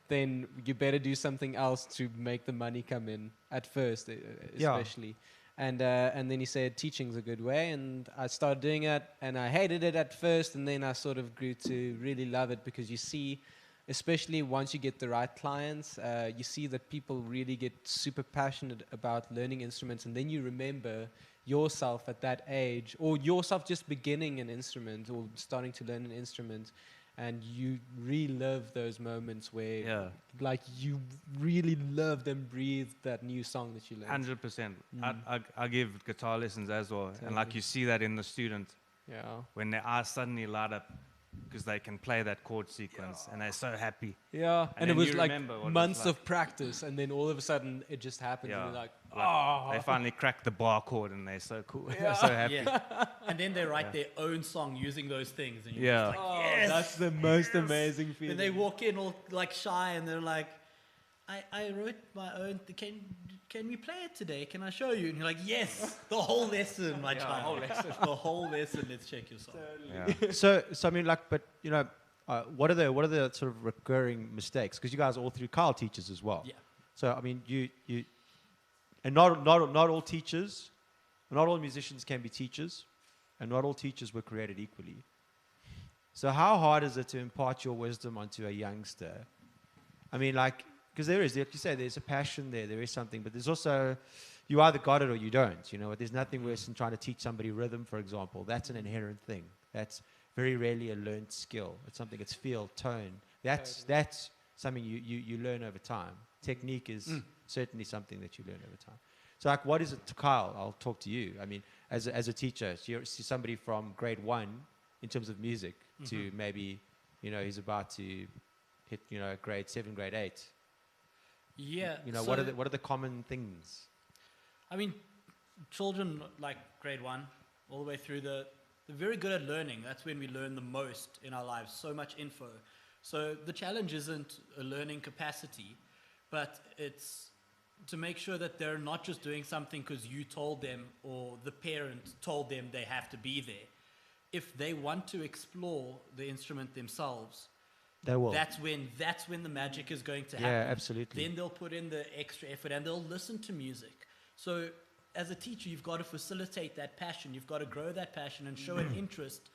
then you better do something else to make the money come in at first, Yeah. especially. And then he said teaching's a good way, and I started doing it, and I hated it at first, and then I sort of grew to really love it, because you see, especially once you get the right clients, you see that people really get super passionate about learning instruments, and then you remember yourself at that age, or yourself just beginning an instrument or starting to learn an instrument, and you relive those moments where Yeah. like you really loved and breathed that new song that you learned. 100%. I give guitar lessons as well, and like Totally. you see that in the student Yeah. when their eyes suddenly light up because they can play that chord sequence and they're so happy. Yeah, and it then was you like remember what it was months like. of practice, and then all of a sudden it just happens, Yeah. and you're like, Like, oh, They finally crack the bar chord and they're so cool. They're so happy. Yeah. And then they write their own song using those things. And you're Yeah. just like, oh, yes! that's the most amazing feeling. Then they walk in all like shy and they're like, I wrote my own. Can we play it today? Can I show you? And you're like, yes, the whole lesson, my child. The whole lesson. The whole lesson. Let's check your song. Yeah. So I mean, like, but you know, what are the sort of recurring mistakes? Because you guys all through Kyle teaches as well. Yeah. So I mean, you and not all teachers, not all musicians can be teachers, and not all teachers were created equally. So how hard is it to impart your wisdom onto a youngster? I mean, like, because there is, like you say, there's a passion there, there is something, but there's also, you either got it or you don't. You know, there's nothing worse than trying to teach somebody rhythm, for example. That's an inherent thing. That's very rarely a learned skill. It's something. It's feel, tone. That's something you learn over time. Technique is certainly something that you learn over time. So, like, what is it to Kyle? I'll talk to you. I mean, as a teacher, so you see somebody from grade 1 in terms of music to maybe, you know, he's about to hit, you know, grade 7, grade 8. Yeah. You know, so, what are the common things? I mean, children like grade 1 all the way through they're very good at learning. That's when we learn the most in our lives. So much info. So the challenge isn't a learning capacity, but it's to make sure that they're not just doing something because you told them or the parent told them they have to be there. If they want to explore the instrument themselves, They will. that's when the magic is going to happen. Yeah, absolutely. Then they'll put in the extra effort and they'll listen to music. So as a teacher, you've got to facilitate that passion. You've got to grow that passion and show an interest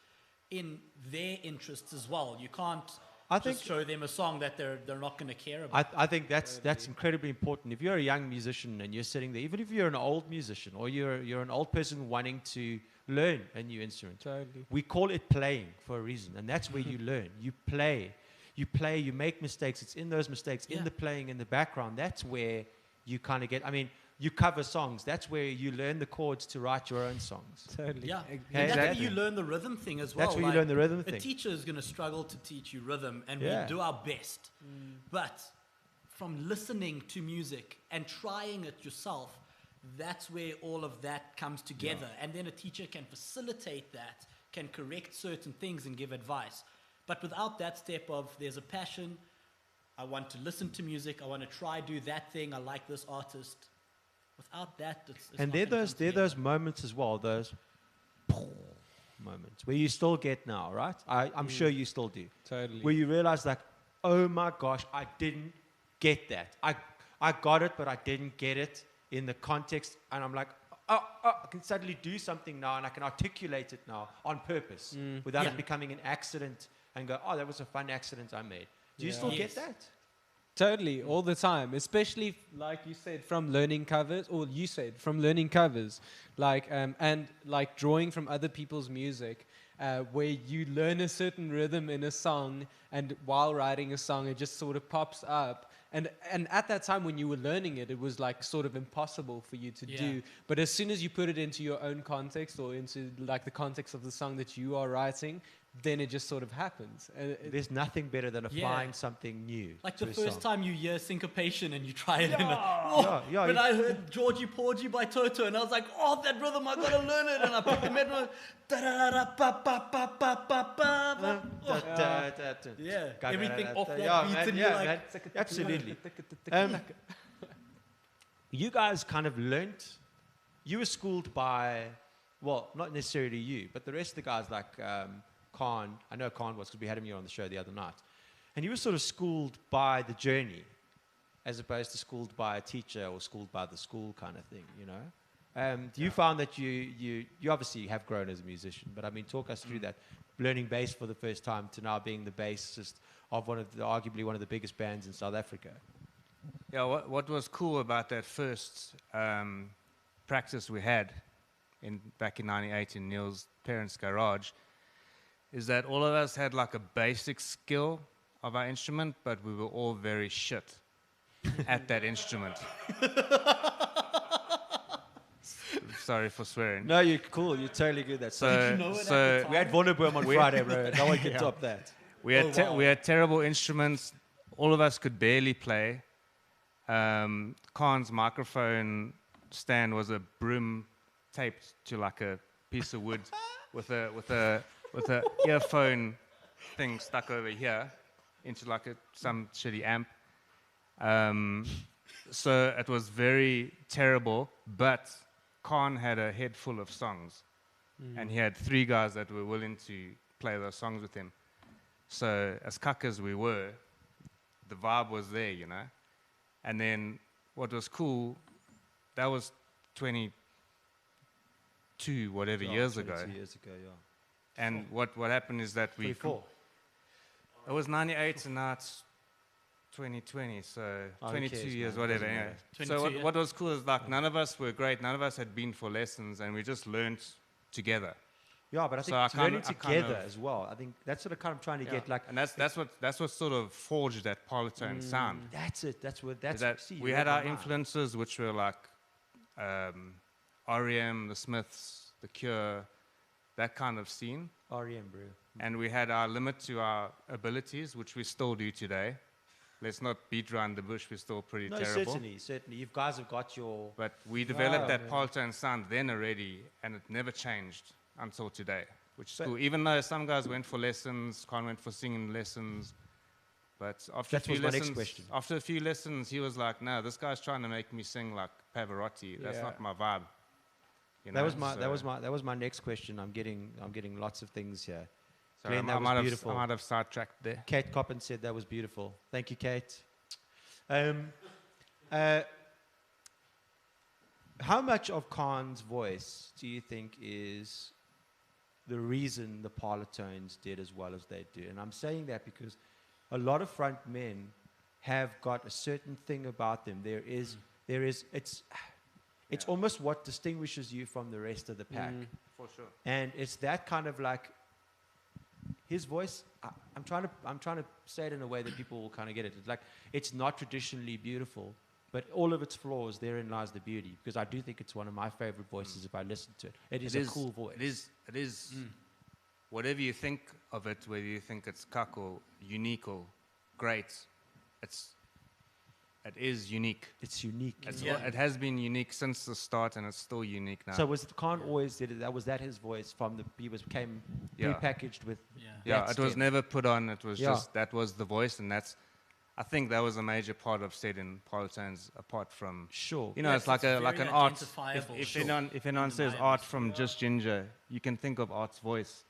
in their interests as well. You can't I think just show them a song that they're not going to care about. I think that's incredibly important. If you're a young musician and you're sitting there, even if you're an old musician or you're an old person wanting to learn a new instrument, Totally. we call it playing for a reason, and that's where you learn. You play, you make mistakes. It's in those mistakes, in Yeah. the playing, in the background. That's where you kind of get. I mean, you cover songs. That's where you learn the chords to write your own songs. Totally. Yeah, Ex- and that's Exactly. where you learn the rhythm thing as well. That's where you learn the rhythm A thing. teacher is going to struggle to teach you rhythm, and Yeah. we do our best. But from listening to music and trying it yourself, that's where all of that comes together. And then a teacher can facilitate that, can correct certain things and give advice. But without that step of there's a passion, I want to listen to music, I want to try do that thing, I like this artist. Without that, it's And not they're gonna those come they're together. those moments as well. Those moments where you still get now, right? I'm sure you still do. Totally. Where you realize like, oh my gosh, I didn't get that. I got it, but I didn't get it in the context. And I'm like, oh, I can suddenly do something now and I can articulate it now on purpose without Yeah. it becoming an accident and go, oh, that was a fun accident I made. Do you Yeah. still Yes. get that? Totally, all the time, especially like you said from learning covers, or you said from learning covers, like and like drawing from other people's music, where you learn a certain rhythm in a song, and while writing a song, it just sort of pops up. And at that time when you were learning it, it was like sort of impossible for you to Yeah. do. But as soon as you put it into your own context or into like the context of the song that you are writing, then it just sort of happens. And There's nothing better than Yeah. applying something new. Like to the a first song. time you hear syncopation and you try it in Yeah, when you- I heard Georgie Porgy by Toto and I was like, oh, that rhythm, I gotta learn it. And I put the middle, yeah, everything off that Yeah, beat man, and yeah, you're like, man, absolutely. You guys kind of learnt. You were schooled by, well, not necessarily you, but the rest of the guys like Khan. I know Khan was because we had him here on the show the other night, and he was sort of schooled by the journey, as opposed to schooled by a teacher or schooled by the school kind of thing. You know, you found that you obviously have grown as a musician, but I mean, talk us through that, learning bass for the first time to now being the bassist of arguably one of the biggest bands in South Africa. Yeah, what was cool about that first practice we had back in '98 in Neil's parents' garage is that all of us had like a basic skill of our instrument, but we were all very shit at that instrument. Sorry for swearing. No, you're cool. You're totally good. That's So, you know it at so the we had Vonnerbom on Friday, bro. No one can Yeah. top that. we had Oh, wow. we had terrible instruments. All of us could barely play. Khan's microphone stand was a broom taped to like a piece of wood with a earphone thing stuck over here into like some shitty amp. So it was very terrible, but Khan had a head full of songs, and he had 3 guys that were willing to play those songs with him. So as cuck as we were, the vibe was there, you know. And then what was cool, that was 22 whatever years ago. 22 years ago, yeah. And what happened is that we 24. it was 98 and now it's 2020, so Oh, who 22 cares, years, man? whatever. Doesn't Anyway. matter. So 22, yeah. what was cool is like none of us were great, none of us had been for lessons, and we just learned together. Yeah, but I think So I it's learning kind of- together as well. I think that's what I'm kind of trying to get. Like, and that's what sort of forged that Parlotone sound. that's it. That's what. Is That's that see, we you had read my our mind. influences, which were like R.E.M., the Smiths, the Cure, that kind of scene. R.E.M., bro. And we had our limit to our abilities, which we still do today. Let's not beat around the bush, we're still pretty No, terrible. certainly. You guys have got your. But we developed Wow, that man. Parlotone sound then already, and it never changed until today, which is But- cool. Even though some guys went for lessons, Khan went for singing lessons, but after That a few was my next lessons, question. after a few lessons, he was like, "No, this guy's trying to make me sing like Pavarotti. That's Yeah. not my vibe." You That know, was my. so- That was my next question. I'm getting lots of things here. Sorry, Glen, that I was might have- beautiful. I might have sidetracked there. Kate Coppin said that was beautiful. Thank you, Kate. How much of Khan's voice do you think is the reason the Parlotones did as well as they do? And I'm saying that because a lot of front men have got a certain thing about them. It's almost what distinguishes you from the rest of the pack. For sure. And it's that kind of like his voice. I'm trying to say it in a way that people will kind of get it. It's like it's not traditionally beautiful, but all of its flaws, therein lies the beauty. Because I do think it's one of my favorite voices if I listen to it. It is a cool voice. It is. Whatever you think of it, whether you think it's cuck or unique or great, it is unique. It's unique. It has been unique since the start, and it's still unique now. So was that his voice from he came prepackaged with? Yeah, it was stem. never put on. It was just that was the voice, and I think that was a major part of setting Parlotones apart from. Sure. You know, Yes, it's like it's an very art. identifiable. If anyone says art from Just Ginger, you can think of Art's voice.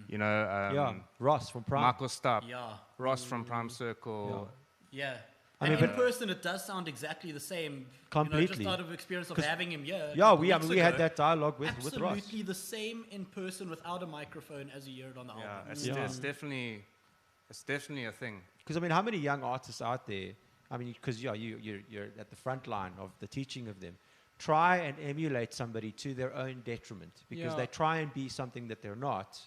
You know, Ross from Prime. Michael Stapp, Yeah. Ross from Prime Circle. Yeah. I And mean, in person, it does sound exactly the same. Completely. Just out of experience of having him here. Yeah, a we couple had weeks ago, that dialogue with Ross. absolutely the same in person without a microphone as you hear it on the album. Yeah, it's definitely a thing. Because I mean, how many young artists out there? I mean, because you're at the front line of the teaching of them. Try and emulate somebody to their own detriment because they try and be something that they're not.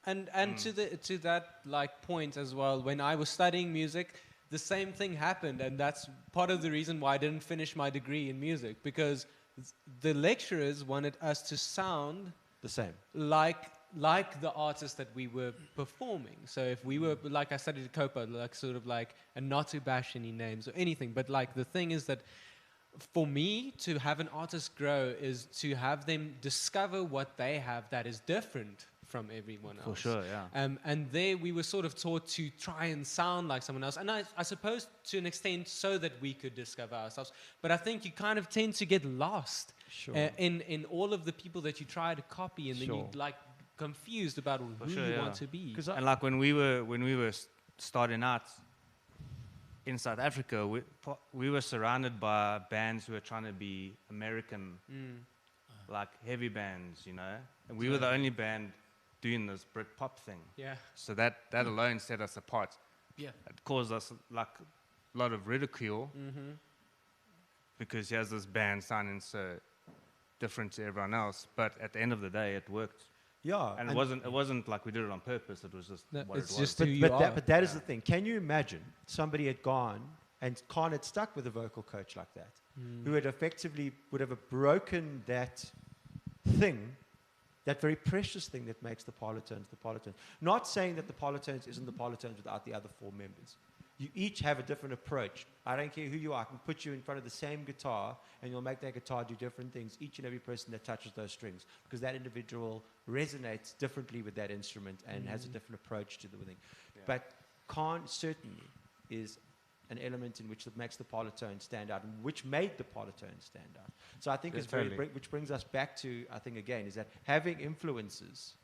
And to that like point as well, when I was studying music, the same thing happened, and that's part of the reason why I didn't finish my degree in music, because the lecturers wanted us to sound The same. like the artists that we were performing. So if we were, like I studied at Copa, like sort of like, and not to bash any names or anything, but like the thing is that for me to have an artist grow is to have them discover what they have that is different from everyone else. For sure, yeah. And there we were sort of taught to try and sound like someone else. And I suppose to an extent so that we could discover ourselves. But I think you kind of tend to get lost in all of the people that you try to copy, and then you like confused about who you want to be. And like when we were starting out in South Africa, we were surrounded by bands who were trying to be American, like heavy bands, you know. And we were the only band doing this Brit-pop thing. Yeah. So that alone set us apart. Yeah. It caused us like a lot of ridicule because here's this band sounding so different to everyone else. But at the end of the day, it worked. Yeah. And it wasn't like we did it on purpose. It was just what it's it was. just who you are. But that is the thing. Can you imagine somebody had gone and Khan had stuck with a vocal coach like that, who had effectively would have broken that thing, that very precious thing that makes the Parlotones the Parlotones. Not saying that the Parlotones isn't the Parlotones without the other four members. You each have a different approach. I don't care who you are. I can put you in front of the same guitar and you'll make that guitar do different things, each and every person that touches those strings, because that individual resonates differently with that instrument and has a different approach to the thing. Yeah. But Khan certainly is an element in which that makes the Parlotones stand out, and which made the Parlotones stand out. So I think it's which brings us back to, I think again, is that having influences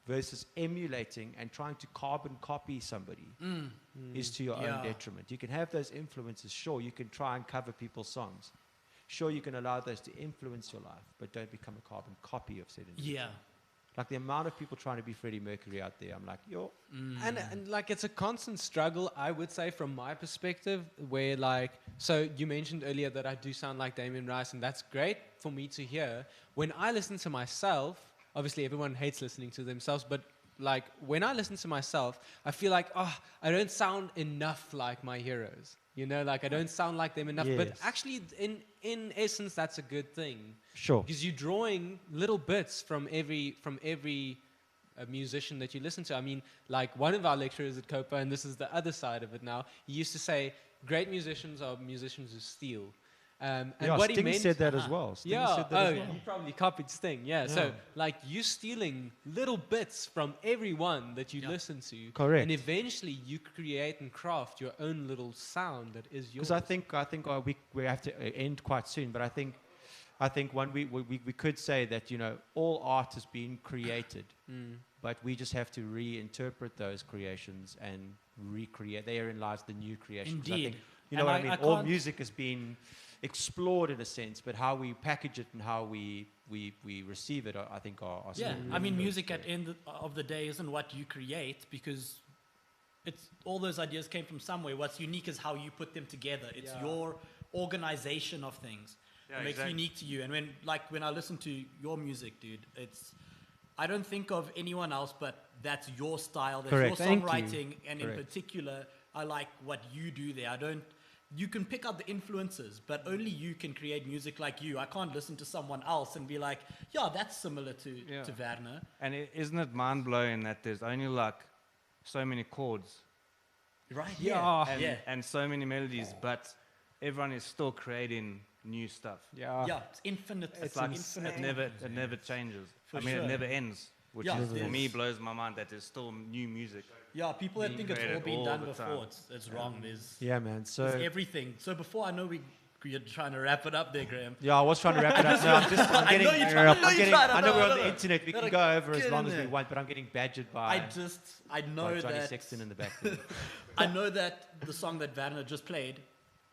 versus emulating and trying to carbon copy somebody is to your own detriment. You can have those influences, sure, you can try and cover people's songs. Sure, you can allow those to influence your life, but don't become a carbon copy of said individual. Yeah. Like the amount of people trying to be Freddie Mercury out there, I'm like, yo. And like it's a constant struggle, I would say, from my perspective, where like, so you mentioned earlier that I do sound like Damien Rice, and that's great for me to hear. When I listen to myself, obviously everyone hates listening to themselves, but like when I listen to myself, I feel like, I don't sound enough like my heroes. You know, like I don't sound like them enough. Yes. But actually, in essence, that's a good thing. Sure. Because you're drawing little bits from every musician that you listen to. I mean, like one of our lecturers at Copa, and this is the other side of it now, he used to say, great musicians are musicians who steal. And what Sting he meant, said that as well. Sting said that as well. you probably copied Sting, yeah. So, like, you stealing little bits from everyone that you listen to. Correct. And eventually you create and craft your own little sound that is yours. Because I think we have to end quite soon, but I think one we could say that, you know, all art has been created, but we just have to reinterpret those creations and recreate. Therein lies the new creation. Indeed. I think, you know what I mean? All music has been explored in a sense, but how we package it and how we receive it, I think, are Yeah, still I mean, really music good. at the end of the day isn't what you create, because it's all those ideas came from somewhere. What's unique is how you put them together. It's Yeah. your organization of things. Yeah, It makes it exactly. unique to you. And when I listen to your music, dude, I don't think of anyone else, but that's your style, that's Correct. your Thank you. songwriting, and in Correct. particular, I like what you do there. You can pick out the influences, but only you can create music like you. I can't listen to someone else and be like, yeah, that's similar to Werner. And isn't it mind blowing that there's only like so many chords Right? Yeah. and so many melodies, but everyone is still creating new stuff. Yeah. Yeah, it's infinite. It's like infinite. it never changes. For I mean, sure. it never ends, which Yeah, is for there's- me blows my mind that there's still new music. Yeah, people that think it's all created been all done the before, time. it's wrong. There's Yeah, man. So everything. So before I know you're trying to wrap it up there, Graham. yeah, I was trying to wrap it up. No, I'm I getting, know you're trying- I know I'm you're getting, trying to- I know no, we're no, on the no. internet. We No, can no, go over as get long in as we there. want, but I'm getting badgered I by know Johnny that Sexton in the back there. I know that the song that Werner just played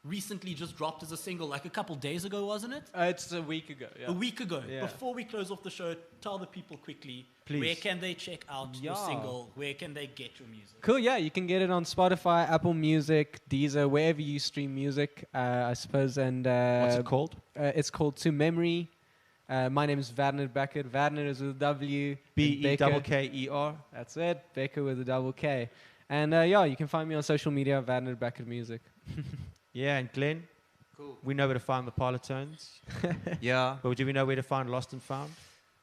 recently just dropped as a single, like a couple days ago, wasn't it? It's a week ago. Yeah. A week ago. Yeah. Before we close off the show, tell the people quickly, Please. where can they check out your Yeah. single? Where can they get your music? Cool, yeah, you can get it on Spotify, Apple Music, Deezer, wherever you stream music, I suppose. And What's it called? It's called To Memory. My name is Werner Bekker. Werner is with a W. and Bekker- Bekker. That's it. Bekker with a double K. And yeah, you can find me on social media, Werner Bekker Music. Yeah, and Glen, Cool. we know where to find the Parlotones, Yeah, but do we know where to find Lost and Found?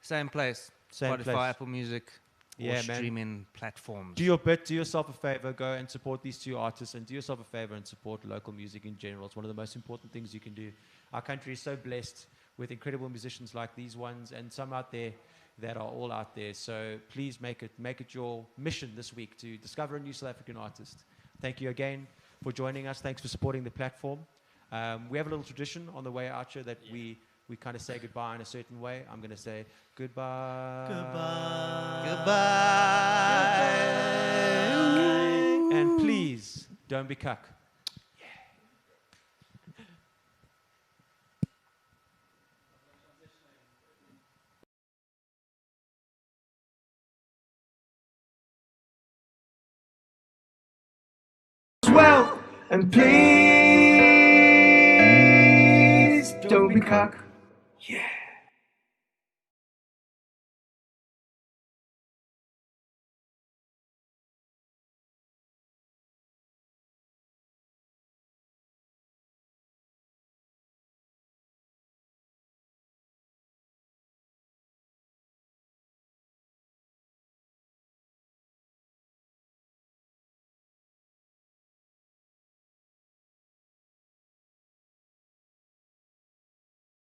same place. Same Spotify, place. Apple Music, Yeah, or man. streaming platforms. Do your bit, do yourself a favor, go and support these two artists, and do yourself a favor and support local music in general. It's one of the most important things you can do. Our country is so blessed with incredible musicians like these ones, and some out there that are all out there. So please make it your mission this week to discover a new South African artist. Thank you again for joining us. Thanks for supporting the platform. We have a little tradition on the way out here that we kind of say goodbye in a certain way. I'm going to say goodbye. Goodbye. And please don't be cuck. Well, and please don't be cuck.